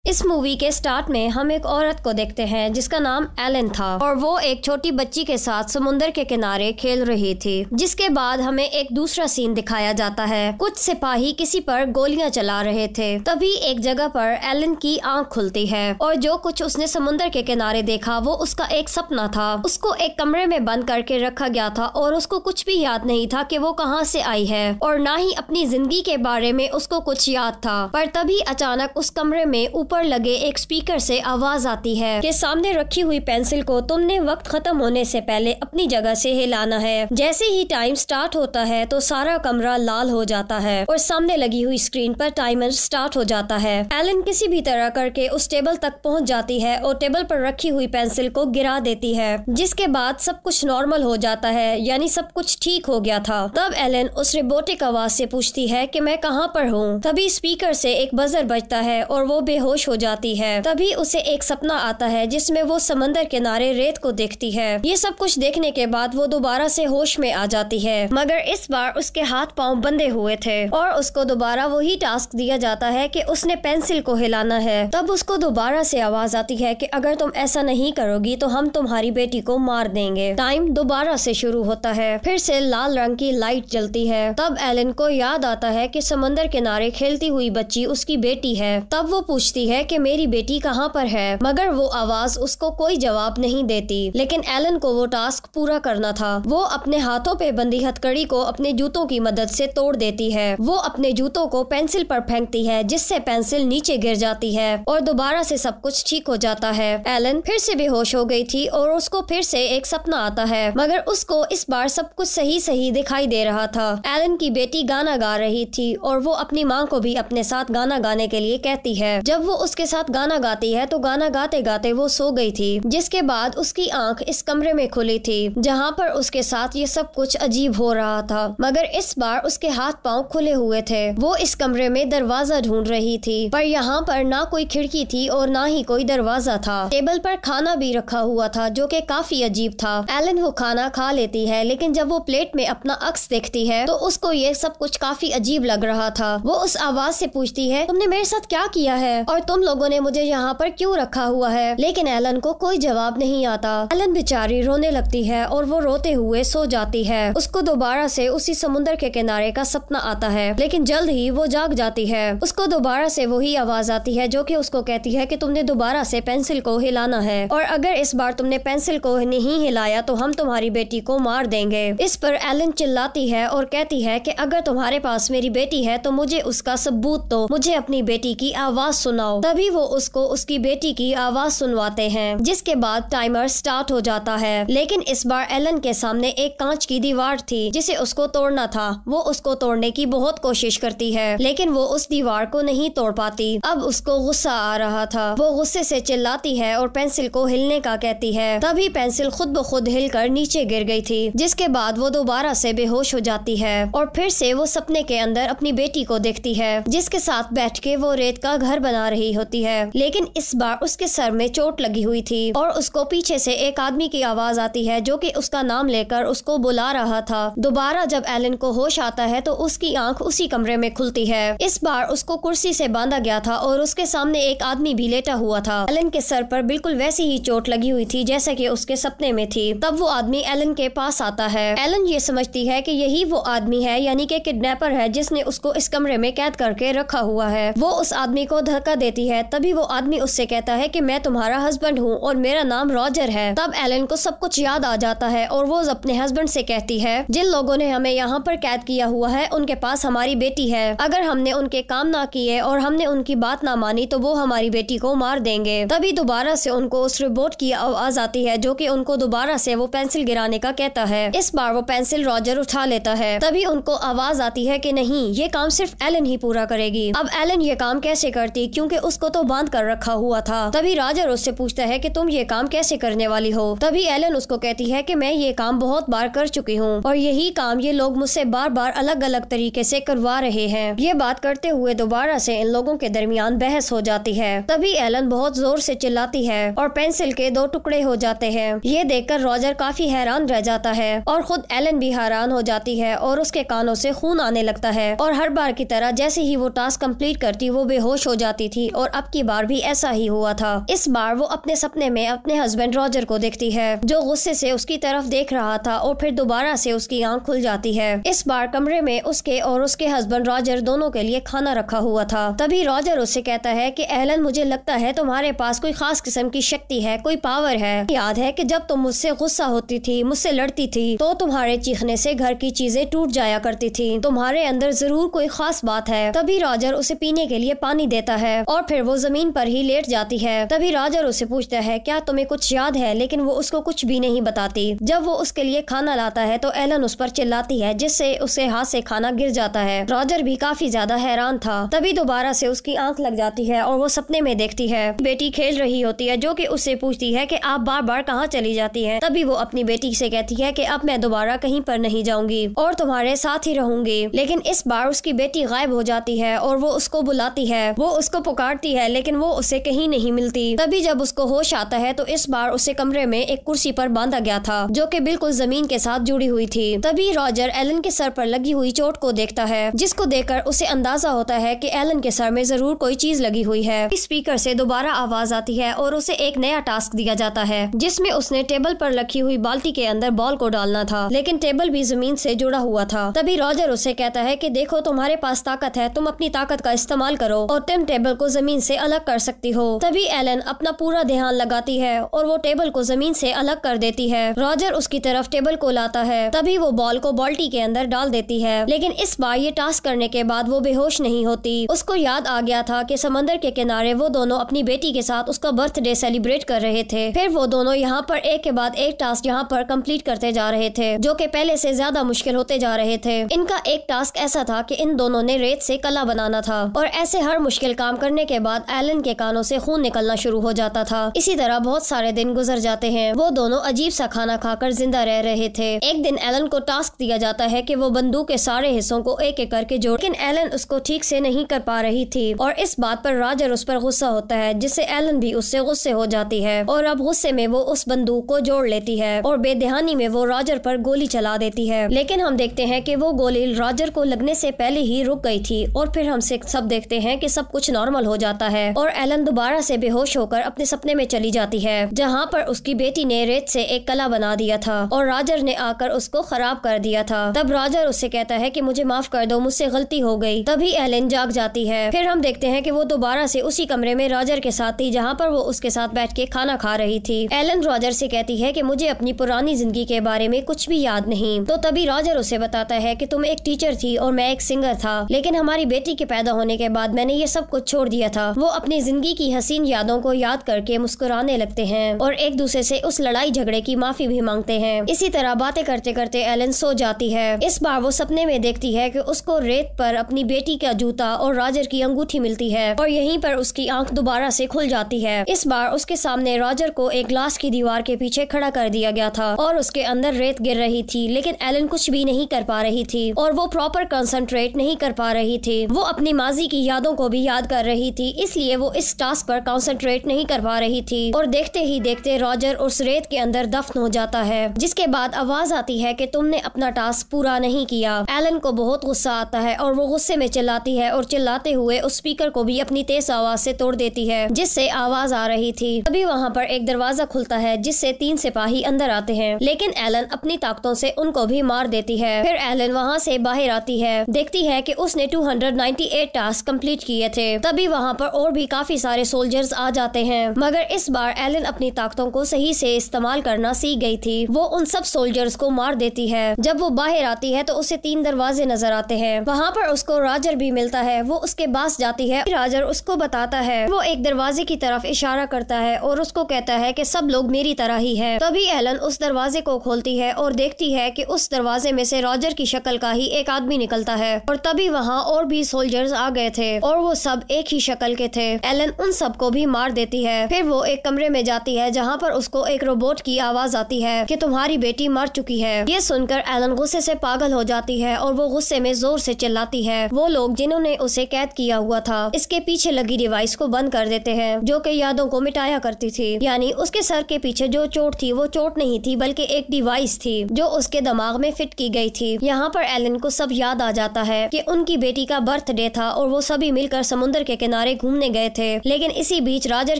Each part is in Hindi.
इस मूवी के स्टार्ट में हम एक औरत को देखते हैं जिसका नाम एलन था और वो एक छोटी बच्ची के साथ समुंदर के किनारे खेल रही थी। जिसके बाद हमें एक दूसरा सीन दिखाया जाता है। कुछ सिपाही किसी पर गोलियां चला रहे थे। तभी एक जगह पर एलन की आंख खुलती है और जो कुछ उसने समुंदर के किनारे देखा वो उसका एक सपना था। उसको एक कमरे में बंद करके रखा गया था और उसको कुछ भी याद नहीं था कि वो कहाँ से आई है और ना ही अपनी जिंदगी के बारे में उसको कुछ याद था। पर तभी अचानक उस कमरे में ऊपर लगे एक स्पीकर से आवाज आती है कि सामने रखी हुई पेंसिल को तुमने वक्त खत्म होने से पहले अपनी जगह से हिलाना है। जैसे ही टाइम स्टार्ट होता है तो सारा कमरा लाल हो जाता है और सामने लगी हुई स्क्रीन पर टाइमर स्टार्ट हो जाता है। एलन किसी भी तरह करके उस टेबल तक पहुंच जाती है और टेबल पर रखी हुई पेंसिल को गिरा देती है। जिसके बाद सब कुछ नॉर्मल हो जाता है, यानी सब कुछ ठीक हो गया था। तब एलन उस रोबोटिक आवाज से पूछती है कि मैं कहाँ पर हूँ। तभी स्पीकर से एक बजर बजता है और वो बेहोश हो जाती है। तभी उसे एक सपना आता है जिसमें वो समंदर किनारे रेत को देखती है। ये सब कुछ देखने के बाद वो दोबारा से होश में आ जाती है, मगर इस बार उसके हाथ पांव बंधे हुए थे और उसको दोबारा वही टास्क दिया जाता है कि उसने पेंसिल को हिलाना है। तब उसको दोबारा से आवाज आती है कि अगर तुम ऐसा नहीं करोगी तो हम तुम्हारी बेटी को मार देंगे। टाइम दोबारा से शुरू होता है। फिर से लाल रंग की लाइट जलती है। तब एलन को याद आता है कि समंदर किनारे खेलती हुई बच्ची उसकी बेटी है। तब वो पूछती है कि मेरी बेटी कहाँ पर है, मगर वो आवाज उसको कोई जवाब नहीं देती। लेकिन एलन को वो टास्क पूरा करना था। वो अपने हाथों पे बंधी हथकड़ी को अपने जूतों की मदद से तोड़ देती है। वो अपने जूतों को पेंसिल पर फेंकती है जिससे पेंसिल नीचे गिर जाती है और दोबारा से सब कुछ ठीक हो जाता है। एलन फिर से बेहोश हो गई थी और उसको फिर से एक सपना आता है, मगर उसको इस बार सब कुछ सही सही दिखाई दे रहा था। एलन की बेटी गाना गा रही थी और वो अपनी माँ को भी अपने साथ गाना गाने के लिए कहती है। जब वो उसके साथ गाना गाती है तो गाना गाते गाते वो सो गई थी। जिसके बाद उसकी आंख इस कमरे में खुली थी जहाँ पर उसके साथ ये सब कुछ अजीब हो रहा था, मगर इस बार उसके हाथ पांव खुले हुए थे। वो इस कमरे में दरवाजा ढूंढ रही थी, पर यहाँ पर ना कोई खिड़की थी और ना ही कोई दरवाजा था। टेबल पर खाना भी रखा हुआ था जो कि काफी अजीब था। एलन वो खाना खा लेती है, लेकिन जब वो प्लेट में अपना अक्स देखती है तो उसको ये सब कुछ काफी अजीब लग रहा था। वो उस आवाज से पूछती है, तुमने मेरे साथ क्या किया है और तुम लोगों ने मुझे यहाँ पर क्यों रखा हुआ है? लेकिन एलन को कोई जवाब नहीं आता। एलन बेचारी रोने लगती है और वो रोते हुए सो जाती है। उसको दोबारा से उसी समुद्र के किनारे का सपना आता है, लेकिन जल्द ही वो जाग जाती है। उसको दोबारा से वही आवाज आती है जो कि उसको कहती है कि तुमने दोबारा से पेंसिल को हिलाना है और अगर इस बार तुमने पेंसिल को नहीं हिलाया तो हम तुम्हारी बेटी को मार देंगे। इस पर एलन चिल्लाती है और कहती है कि अगर तुम्हारे पास मेरी बेटी है तो मुझे उसका सबूत दो, मुझे अपनी बेटी की आवाज सुनाओ। तभी वो उसको उसकी बेटी की आवाज सुनवाते हैं। जिसके बाद टाइमर स्टार्ट हो जाता है, लेकिन इस बार एलन के सामने एक कांच की दीवार थी जिसे उसको तोड़ना था। वो उसको तोड़ने की बहुत कोशिश करती है, लेकिन वो उस दीवार को नहीं तोड़ पाती। अब उसको गुस्सा आ रहा था। वो गुस्से से चिल्लाती है और पेंसिल को हिलने का कहती है। तभी पेंसिल खुद ब खुद हिलकर नीचे गिर गई थी। जिसके बाद वो दोबारा से बेहोश हो जाती है और फिर से वो सपने के अंदर अपनी बेटी को देखती है जिसके साथ बैठ के वो रेत का घर बना रही होती है। लेकिन इस बार उसके सर में चोट लगी हुई थी और उसको पीछे से एक आदमी की आवाज आती है जो कि उसका नाम लेकर उसको बुला रहा था। दोबारा जब एलन को होश आता है तो उसकी आंख उसी कमरे में खुलती है। इस बार उसको कुर्सी से बांधा गया था और उसके सामने एक आदमी भी लेटा हुआ था। एलन के सर पर बिल्कुल वैसी ही चोट लगी हुई थी जैसे कि उसके सपने में थी। तब वो आदमी एलन के पास आता है। एलन ये समझती है कि यही वो आदमी है, यानी कि किडनैपर है जिसने उसको इस कमरे में कैद करके रखा हुआ है। वो उस आदमी को धक्का देती है। तभी वो आदमी उससे कहता है कि मैं तुम्हारा हस्बैंड हूँ और मेरा नाम रॉजर है। तब एलन को सब कुछ याद आ जाता है और वो अपने हस्बैंड से कहती है, जिन लोगों ने हमें यहाँ पर कैद किया हुआ है उनके पास हमारी बेटी है। अगर हमने उनके काम ना किए और हमने उनकी बात ना मानी तो वो हमारी बेटी को मार देंगे। तभी दोबारा से उनको उस रोबोट की आवाज आती है जो कि उनको दोबारा से वो पेंसिल गिराने का कहता है। इस बार वो पेंसिल रॉजर उठा लेता है। तभी उनको आवाज आती है कि नहीं, ये काम सिर्फ एलन ही पूरा करेगी। अब एलन ये काम कैसे करती, क्योंकि उसको तो बांध कर रखा हुआ था। तभी रॉजर उससे पूछता है कि तुम ये काम कैसे करने वाली हो। तभी एलन उसको कहती है कि मैं ये काम बहुत बार कर चुकी हूँ और यही काम ये लोग मुझसे बार बार अलग अलग तरीके से करवा रहे हैं। ये बात करते हुए दोबारा से इन लोगों के दरमियान बहस हो जाती है। तभी एलन बहुत जोर से चिल्लाती है और पेंसिल के 2 टुकड़े हो जाते हैं। ये देखकर रॉजर काफी हैरान रह जाता है और खुद एलन भी हैरान हो जाती है और उसके कानों से खून आने लगता है और हर बार की तरह जैसे ही वो टास्क कंप्लीट करती वो बेहोश हो जाती थी और अब की बार भी ऐसा ही हुआ था। इस बार वो अपने सपने में अपने हस्बैंड रॉजर को देखती है जो गुस्से से उसकी तरफ देख रहा था और फिर दोबारा से उसकी आंख खुल जाती है। इस बार कमरे में उसके और उसके हस्बैंड रॉजर दोनों के लिए खाना रखा हुआ था। तभी रॉजर उससे कहता है कि एलन, मुझे लगता है तुम्हारे पास कोई खास किस्म की शक्ति है, कोई पावर है। याद है कि जब तुम मुझसे गुस्सा होती थी, मुझसे लड़ती थी, तो तुम्हारे चीखने से घर की चीजें टूट जाया करती थी। तुम्हारे अंदर जरूर कोई खास बात है। तभी रॉजर उसे पीने के लिए पानी देता है और फिर वो जमीन पर ही लेट जाती है। तभी रॉजर उससे पूछता है क्या तुम्हें कुछ याद है, लेकिन वो उसको कुछ भी नहीं बताती। जब वो उसके लिए खाना लाता है तो एलन उस पर चिल्लाती है जिससे उसके हाथ से खाना गिर जाता है। रॉजर भी काफी ज्यादा हैरान था। तभी दोबारा से उसकी आंख लग जाती है और वो सपने में देखती है बेटी खेल रही होती है जो कि उससे पूछती है कि आप बार बार कहाँ चली जाती हैं। तभी वो अपनी बेटी से कहती है कि अब मैं दोबारा कहीं पर नहीं जाऊंगी और तुम्हारे साथ ही रहूंगी। लेकिन इस बार उसकी बेटी गायब हो जाती है और वो उसको बुलाती है, वो उसको पुकारती है लेकिन वो उसे कहीं नहीं मिलती। तभी जब उसको होश आता है तो इस बार उसे कमरे में एक कुर्सी पर बांधा गया था जो कि बिल्कुल जमीन के साथ जुड़ी हुई थी। तभी रॉजर एलन के सर पर लगी हुई चोट को देखता है जिसको देखकर उसे अंदाजा होता है कि एलन के सर में जरूर कोई चीज लगी हुई है। स्पीकर से दोबारा आवाज आती है और उसे एक नया टास्क दिया जाता है जिसमें उसने टेबल पर रखी हुई बाल्टी के अंदर बॉल को डालना था, लेकिन टेबल भी जमीन से जुड़ा हुआ था। तभी रॉजर उसे कहता है कि देखो तुम्हारे पास ताकत है, तुम अपनी ताकत का इस्तेमाल करो और तुम टेबल को जमीन से अलग कर सकती हो। तभी एलन अपना पूरा ध्यान लगाती है और वो टेबल को जमीन से अलग कर देती है। रॉजर उसकी तरफ टेबल को लाता है। तभी वो बॉल को बाल्टी के अंदर डाल देती है, लेकिन इस बार ये टास्क करने के बाद वो बेहोश नहीं होती। उसको याद आ गया था कि समंदर के किनारे वो दोनों अपनी बेटी के साथ उसका बर्थडे सेलिब्रेट कर रहे थे। फिर वो दोनों यहाँ पर एक के बाद एक टास्क यहाँ पर कंप्लीट करते जा रहे थे जो कि पहले से ज्यादा मुश्किल होते जा रहे थे। इनका एक टास्क ऐसा था कि इन दोनों ने रेत से कला बनाना था और ऐसे हर मुश्किल काम करने के बाद एलन के कानों से खून निकलना शुरू हो जाता था। इसी तरह बहुत सारे दिन गुजर जाते हैं। वो दोनों अजीब सा खाना खाकर जिंदा रह रहे थे। एक दिन एलन को टास्क दिया जाता है कि वो बंदूक के सारे हिस्सों को एक एक करके जोड़, लेकिन एलन उसको ठीक से नहीं कर पा रही थी और इस बात पर रॉजर उस पर गुस्सा होता है जिससे एलन भी उससे गुस्से हो जाती है और अब गुस्से में वो उस बंदूक को जोड़ लेती है और बेध्यानी में वो रॉजर पर गोली चला देती है। लेकिन हम देखते हैं कि वो गोली रॉजर को लगने से पहले ही रुक गई थी और फिर हम सब देखते हैं कि सब कुछ नॉर्मल हो जाता है और एलन दोबारा से बेहोश होकर अपने सपने में चली जाती है जहाँ पर उसकी बेटी ने रेत से एक कला बना दिया था और रॉजर ने आकर उसको खराब कर दिया था। तब रॉजर उससे कहता है कि मुझे माफ कर दो, मुझसे गलती हो गई। तभी एलन जाग जाती है। फिर हम देखते हैं कि वो दोबारा से उसी कमरे में रॉजर के साथ थी जहाँ पर वो उसके साथ बैठ के खाना खा रही थी। एलन रॉजर से कहती है कि मुझे अपनी पुरानी जिंदगी के बारे में कुछ भी याद नहीं। तो तभी रॉजर उसे बताता है कि तुम एक टीचर थी और मैं एक सिंगर था, लेकिन हमारी बेटी के पैदा होने के बाद मैंने ये सब कुछ छोड़ दिया था। वो अपनी जिंदगी की हसीन यादों को याद करके मुस्कुराने लगते हैं और एक दूसरे से उस लड़ाई झगड़े की माफी भी मांगते हैं। इसी तरह बातें करते करते एलन सो जाती है। इस बार वो सपने में देखती है कि उसको रेत पर अपनी बेटी का जूता और रॉजर की अंगूठी मिलती है और यहीं पर उसकी आंख दोबारा से खुल जाती है। इस बार उसके सामने रॉजर को एक ग्लास की दीवार के पीछे खड़ा कर दिया गया था और उसके अंदर रेत गिर रही थी, लेकिन एलन कुछ भी नहीं कर पा रही थी और वो प्रॉपर कंसंट्रेट नहीं कर पा रही थी। वो अपनी माजी की यादों को भी याद कर रही थी, इसलिए वो इस टास्क पर कंसंट्रेट नहीं कर पा रही थी और देखते ही देखते रॉजर उस रेत के अंदर दफन हो जाता है। जिसके बाद आवाज आती है कि तुमने अपना टास्क पूरा नहीं किया। एलन को बहुत गुस्सा आता है और वो गुस्से में चिल्लाती है और चिल्लाते हुए उस स्पीकर को भी अपनी तेज आवाज से तोड़ देती है जिससे आवाज आ रही थी। तभी वहाँ पर एक दरवाजा खुलता है जिससे 3 सिपाही अंदर आते हैं, लेकिन एलन अपनी ताकतों से उनको भी मार देती है। फिर एलन वहाँ से बाहर आती है, देखती है कि उसने 298 टास्क कंप्लीट किए थे। तभी वहाँ पर और भी काफी सारे सोल्जर्स आ जाते हैं, मगर इस बार एलन अपनी ताकतों को सही से इस्तेमाल करना सीख गई थी। वो उन सब सोल्जर्स को मार देती है। जब वो बाहर आती है तो उसे 3 दरवाजे नजर आते हैं। वहाँ पर उसको रॉजर भी मिलता है। वो उसके पास जाती है। रॉजर उसको बताता है। वो एक दरवाजे की तरफ इशारा करता है और उसको कहता है कि सब लोग मेरी तरह ही है। तभी एलन उस दरवाजे को खोलती है और देखती है कि उस दरवाजे में से रॉजर की शक्ल का ही एक आदमी निकलता है और तभी वहाँ और भी सोल्जर्स आ गए थे और वो सब एक ही शक्ल के थे। एलन उन सबको भी मार देती है। फिर वो एक कमरे में जाती है जहाँ पर उसको एक रोबोट की आवाज आती है कि तुम्हारी बेटी मर चुकी है। ये सुनकर एलन गुस्से से पागल हो जाती है और वो गुस्से में जोर से चिल्लाती है। वो लोग जिन्होंने उसे कैद किया हुआ था इसके पीछे लगी डिवाइस को बंद कर देते हैं जो कि यादों को मिटाया करती थी। यानी उसके सर के पीछे जो चोट थी वो चोट नहीं थी बल्कि एक डिवाइस थी जो उसके दिमाग में फिट की गई थी। यहाँ पर एलन को सब याद आ जाता है कि उनकी बेटी का बर्थडे था और वो सभी मिलकर समुद्र के किनारे किनारे घूमने गए थे। लेकिन इसी बीच रॉजर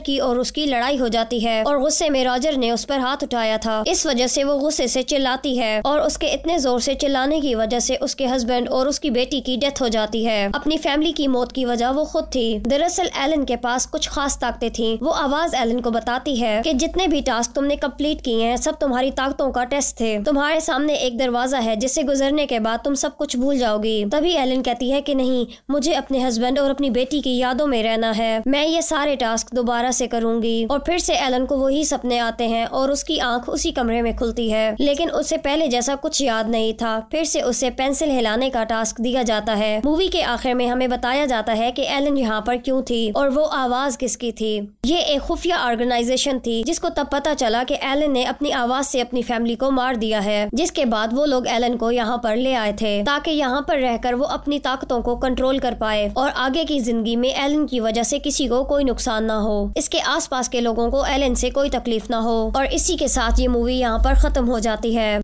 की और उसकी लड़ाई हो जाती है और गुस्से में रॉजर ने उस पर हाथ उठाया था। इस वजह से वो गुस्से से चिल्लाती है और उसके इतने जोर से चिल्लाने की वजह से उसके हस्बैंड और उसकी बेटी की डेथ हो जाती है। अपनी फैमिली की मौत की वजह वो खुद थी। दरअसल एलन के पास कुछ खास ताकतें थी। वो आवाज एलन को बताती है कि जितने भी टास्क तुमने कंप्लीट किए हैं सब तुम्हारी ताकतों का टेस्ट थे। तुम्हारे सामने एक दरवाजा है जिससे गुजरने के बाद तुम सब कुछ भूल जाओगी। तभी एलन कहती है कि नहीं, मुझे अपने हस्बैंड और अपनी बेटी की यादों में रहना है। मैं ये सारे टास्क दोबारा से करूंगी। और फिर से एलन को वही सपने आते हैं और उसकी आंख उसी कमरे में खुलती है। लेकिन उससे पहले जैसा कुछ याद नहीं था। फिर से उसे पेंसिल हिलाने का टास्क दिया जाता है। मूवी के आखिर में हमें बताया जाता है कि एलन यहाँ पर क्यों थी और वो आवाज किसकी थी। ये एक खुफिया ऑर्गेनाइजेशन थी जिसको तब पता चला कि एलन ने अपनी आवाज से अपनी फैमिली को मार दिया है। जिसके बाद वो लोग एलन को यहाँ पर ले आए थे ताकि यहाँ पर रहकर वो अपनी ताकतों को कंट्रोल कर पाए और आगे की जिंदगी में एलन की वजह से किसी को कोई नुकसान ना हो, इसके आसपास के लोगों को एलन से कोई तकलीफ ना हो। और इसी के साथ ये मूवी यहाँ पर खत्म हो जाती है।